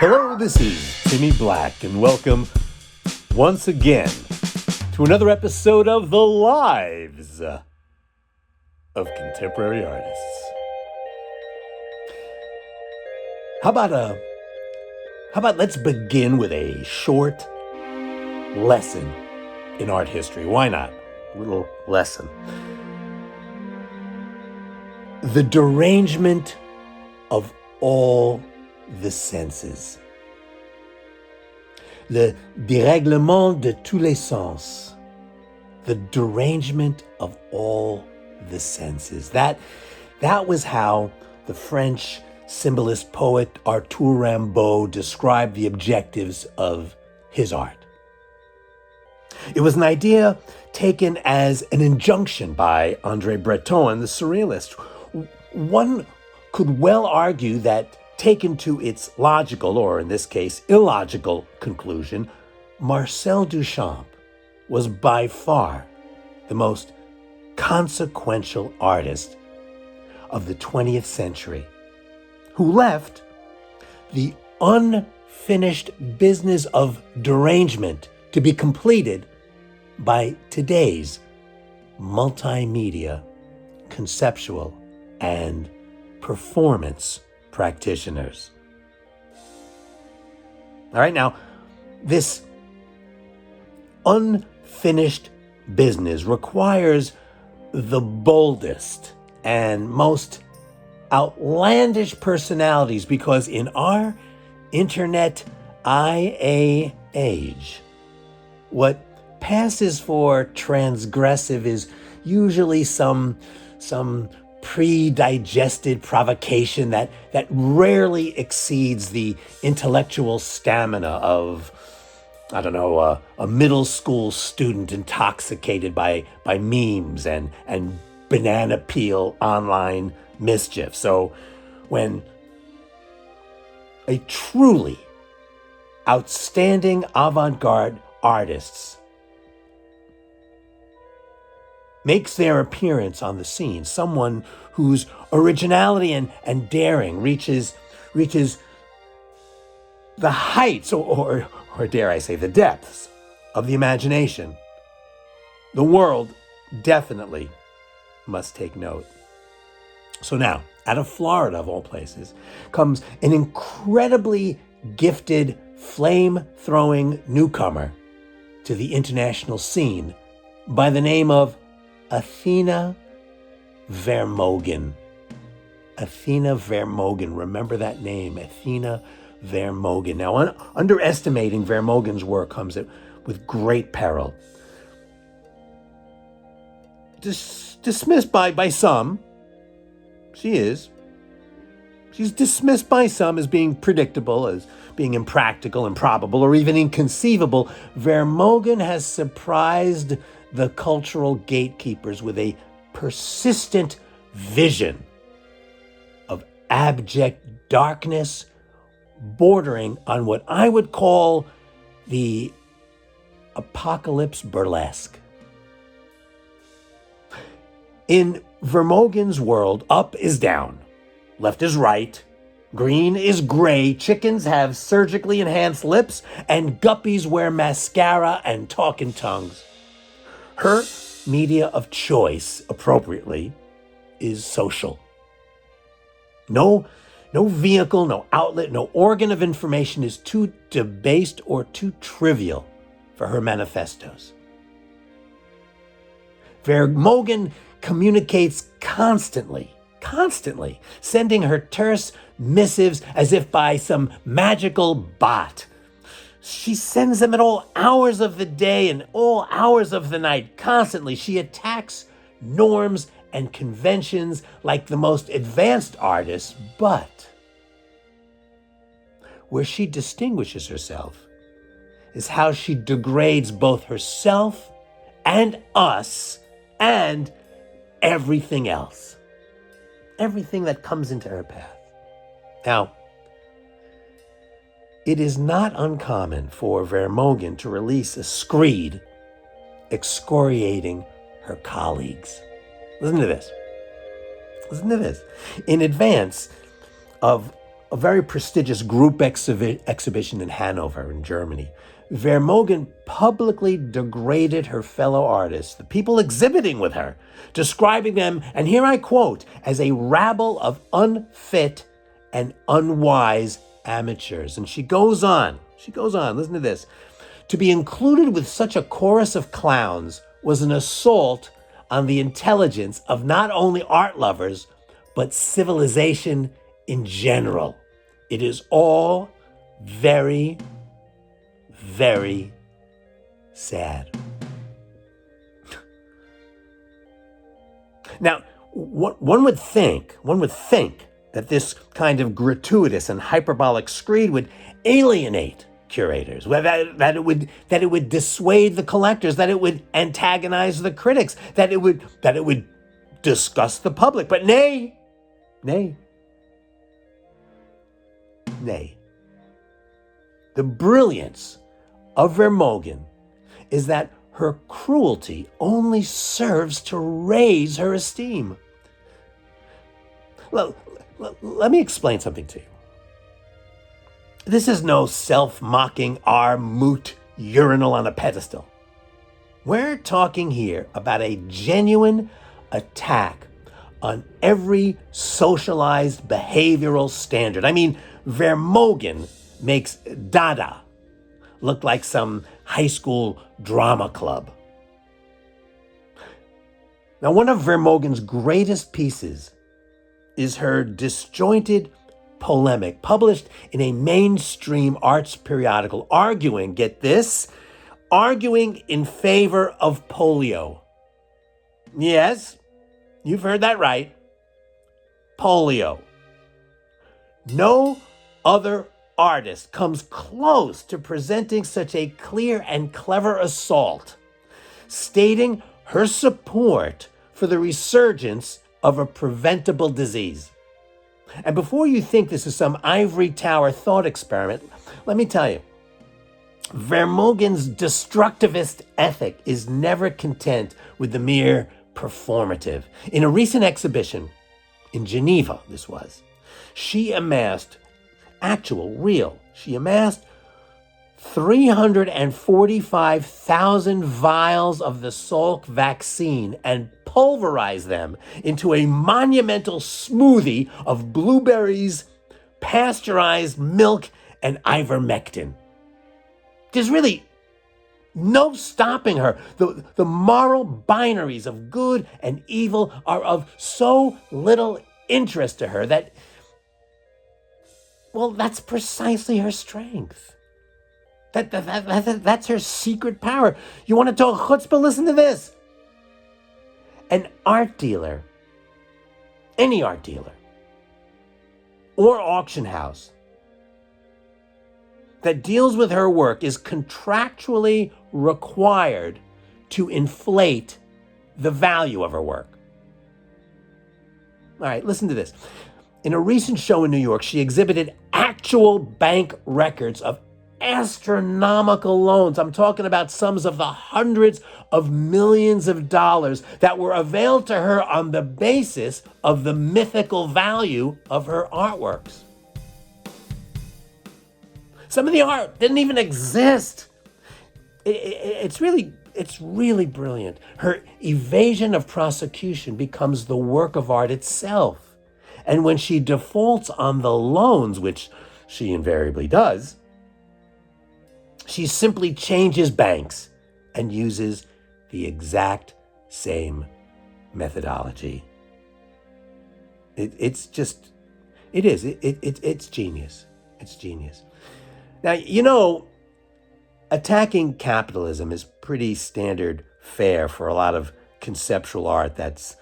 Hello, this is Timmy Black, and welcome once again to another episode of The Lives of Contemporary Artists. How about let's begin with a short lesson in art history. Why not? A little lesson. The derangement of all the senses. Le dérèglement de tous les sens. The derangement of all the senses. That was how the French symbolist poet Arthur Rimbaud described the objectives of his art. It was an idea taken as an injunction by André Breton, the Surrealist. One could well argue that, taken to its logical, or in this case, illogical conclusion, Marcel Duchamp was by far the most consequential artist of the 20th century, who left the unfinished business of derangement to be completed by today's multimedia, conceptual, and performance practitioners. All right, now, this unfinished business requires the boldest and most outlandish personalities, because in our internet IA age, what passes for transgressive is usually some pre-digested provocation that rarely exceeds the intellectual stamina of, a middle school student intoxicated by memes and banana peel online mischief. So when a truly outstanding avant-garde artists makes their appearance on the scene, someone whose originality and daring reaches the heights, or dare I say, the depths of the imagination, the world definitely must take note. So now, out of Florida, of all places, comes an incredibly gifted, flame-throwing newcomer to the international scene by the name of Athena Vermogen. Athena Vermogen. Remember that name, Athena Vermogen. Now, underestimating Vermogen's work comes with great peril. Dismissed by some, she's dismissed by some as being predictable, as being impractical, improbable, or even inconceivable. Vermogen has surprised the cultural gatekeepers with a persistent vision of abject darkness bordering on what I would call the apocalypse burlesque. In Vermogen's world, up is down, left is right, green is gray, chickens have surgically enhanced lips, and guppies wear mascara and talk in tongues. Her media of choice, appropriately, is social. No vehicle, no outlet, no organ of information is too debased or too trivial for her manifestos. Vermogen communicates constantly, sending her terse missives as if by some magical bot. She sends them at all hours of the day and all hours of the night. Constantly, she attacks norms and conventions like the most advanced artists, but where she distinguishes herself is how she degrades both herself and us and everything else. Everything that comes into her path. Now, it is not uncommon for Vermogen to release a screed excoriating her colleagues. Listen to this. In advance of a very prestigious group exhibition in Hanover, in Germany, Vermogen publicly degraded her fellow artists, the people exhibiting with her, describing them, and here I quote, as a rabble of unfit and unwise amateurs. And she goes on, listen to this. To be included with such a chorus of clowns was an assault on the intelligence of not only art lovers, but civilization in general. It is all very, very sad. Now, one would think that this kind of gratuitous and hyperbolic screed would alienate curators, that it would dissuade the collectors, that it would antagonize the critics, that it would disgust the public. But nay. The brilliance of Vermogen is that her cruelty only serves to raise her esteem. Let me explain something to you. This is no self-mocking moot urinal on a pedestal. We're talking here about a genuine attack on every socialized behavioral standard. I mean, Vermogen makes Dada look like some high school drama club. Now, one of Vermogen's greatest pieces is her disjointed polemic, published in a mainstream arts periodical, arguing, get this, arguing in favor of polio. Yes, you've heard that right. Polio. No other artist comes close to presenting such a clear and clever assault, stating her support for the resurgence of a preventable disease. And before you think this is some ivory tower thought experiment, let me tell you, Vermogen's destructivist ethic is never content with the mere performative. In a recent exhibition in Geneva, she amassed 345,000 vials of the Salk vaccine and pulverized them into a monumental smoothie of blueberries, pasteurized milk, and ivermectin. There's really no stopping her. The moral binaries of good and evil are of so little interest to her that, well, that's precisely her strength. That's her secret power. You want to talk chutzpah? Listen to this. An art dealer, any art dealer, or auction house that deals with her work is contractually required to inflate the value of her work. All right, listen to this. In a recent show in New York, she exhibited actual bank records of astronomical loans. I'm talking about sums of the hundreds of millions of dollars that were availed to her on the basis of the mythical value of her artworks. Some of the art didn't even exist. It's really brilliant. Her evasion of prosecution becomes the work of art itself. And when she defaults on the loans, which she invariably does, she simply changes banks and uses the exact same methodology. It's genius. It's genius. Now, attacking capitalism is pretty standard fare for a lot of conceptual art that's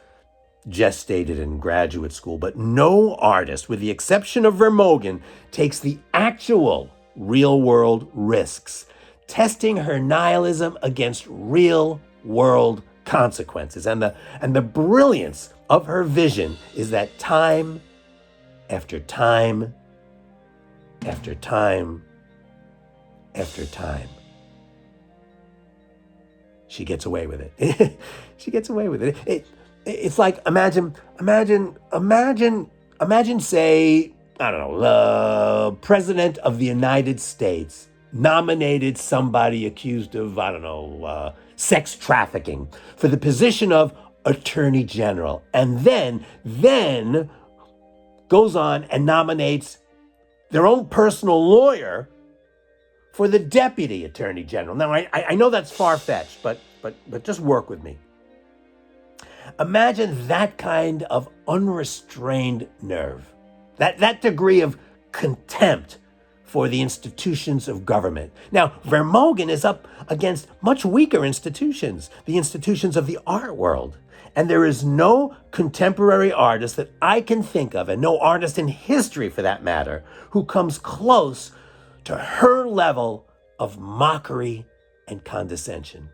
gestated in graduate school, but no artist, with the exception of Vermogen, takes the actual real-world risks, testing her nihilism against real-world consequences. And the brilliance of her vision is that time after time after time after time, she gets away with it. She gets away with it. It's like, imagine, say, I don't know, the president of the United States nominated somebody accused of, I don't know, sex trafficking for the position of attorney general, and then goes on and nominates their own personal lawyer for the deputy attorney general. Now, I know that's far-fetched, but just work with me. Imagine that kind of unrestrained nerve, that degree of contempt for the institutions of government. Now, Vermogen is up against much weaker institutions, the institutions of the art world. And there is no contemporary artist that I can think of, and no artist in history for that matter, who comes close to her level of mockery and condescension.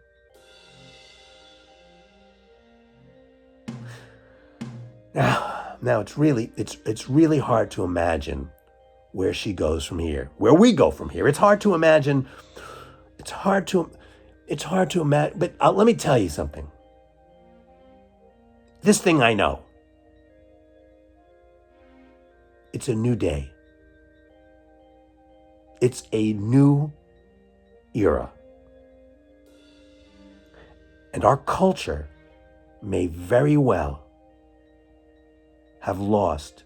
Now it's really hard to imagine where she goes from here, where we go from here. It's hard to imagine. It's hard to imagine. But let me tell you something. This thing I know. It's a new day. It's a new era. And our culture may very well have lost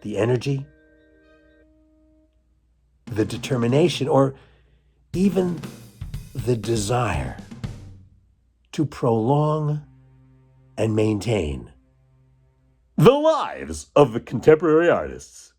the energy, the determination, or even the desire to prolong and maintain the lives of the contemporary artists.